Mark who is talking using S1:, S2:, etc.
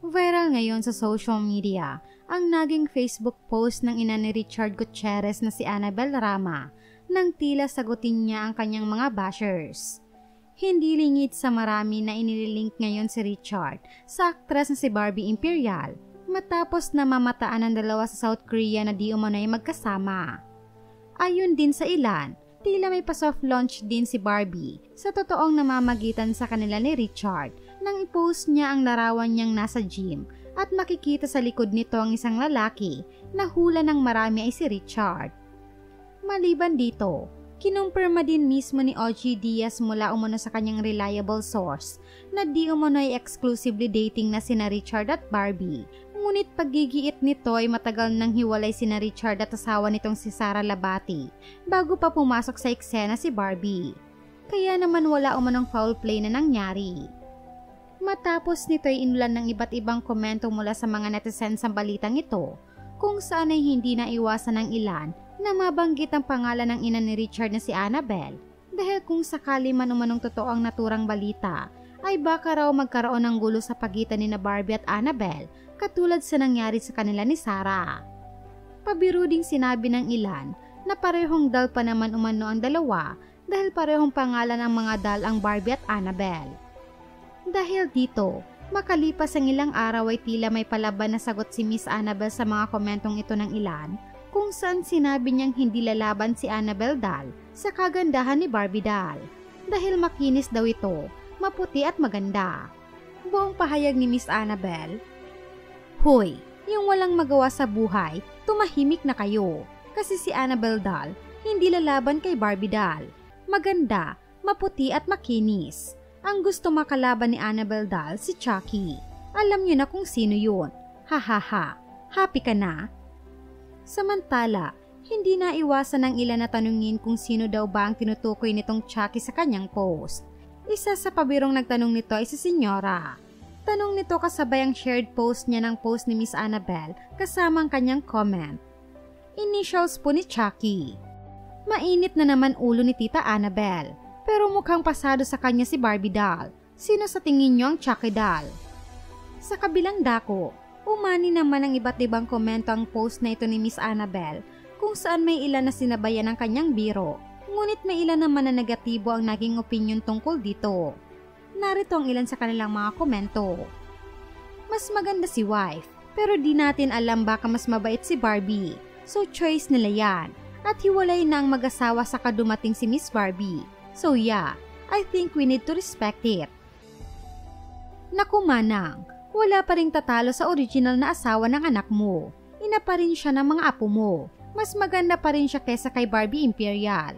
S1: Viral ngayon sa social media ang naging Facebook post ng ina ni Richard Gutierrez na si Annabel Rama nang tila sagutin niya ang kanyang mga bashers. Hindi lingid sa marami na inililink ngayon si Richard sa aktres na si Barbie Imperial matapos na mamataan ang dalawa sa South Korea na di umano'y magkasama. Ayon din sa ilan, tila may pa-soft launch din si Barbie sa totoong namamagitan sa kanila ni Richard nang i-post niya ang larawan niyang nasa gym at makikita sa likod nito ang isang lalaki na hula ng marami ay si Richard. Maliban dito, kinumpirma din mismo ni OG Diaz mula umano sa kanyang reliable source na di umano ay exclusively dating na sina Richard at Barbie. Ngunit paggigiit nito ay matagal nang hiwalay sina Richard at asawa nitong si Sara Labati bago pa pumasok sa eksena si Barbie. Kaya naman wala umanong foul play na nangyari. Matapos nito ay inulan ng iba't ibang komento mula sa mga netizens sa balitang ito, kung saan ay hindi na iwasan ng ilan na mabanggit ang pangalan ng ina ni Richard na si Annabel dahil kung sakali man umanong totoo ang naturang balita, ay baka raw magkaroon ng gulo sa pagitan ni na Barbie at Annabel katulad sa nangyari sa kanila ni Sarah. Pabiro ding sinabi ng ilan na parehong dal pa naman umano ang dalawa dahil parehong pangalan ng mga dal ang Barbie at Annabel. Dahil dito, makalipas ang ilang araw ay tila may palaban na sagot si Miss Annabel sa mga komentong ito ng ilan kung saan sinabi niyang hindi lalaban si Annabel Dal sa kagandahan ni Barbie Dal dahil makinis daw ito, maputi at maganda. Buong pahayag ni Miss Annabel, "Hoy, yung walang magawa sa buhay, tumahimik na kayo kasi si Annabel Dal hindi lalaban kay Barbie Dal. Maganda, maputi at makinis. Ang gusto makalaban ni Annabel Dal si Chucky. Alam niyo na kung sino yun. Hahaha, happy ka na?" Samantala, hindi na iwasan ng ilan na tanungin kung sino daw ba ang tinutukoy nitong Chucky sa kanyang post. Isa sa pabirong nagtanong nito ay si Senyora. Tanong nito kasabay ang shared post niya ng post ni Miss Annabel kasama ang kanyang comment. Initials po ni Chucky. Mainit na naman ulo ni Tita Annabel. Pero mukhang pasado sa kanya si Barbie Doll. Sino sa tingin niyo ang Chucky Doll? Sa kabilang dako, umani naman ang iba't ibang komento ang post na ito ni Miss Annabel kung saan may ilan na sinabayan ng kanyang biro. Ngunit may ilan naman na negatibo ang naging opinion tungkol dito. Narito ang ilan sa kanilang mga komento. Mas maganda si wife, pero di natin alam baka mas mabait si Barbie. So choice nila yan. At hiwalay na ang mag-asawa sa kadumating si Miss Barbie. So yeah, I think we need to respect it. Naku manang, wala pa ring tatalo sa original na asawa ng anak mo. Ina pa rin siya ng mga apo mo. Mas maganda pa rin siya kesa kay Barbie Imperial.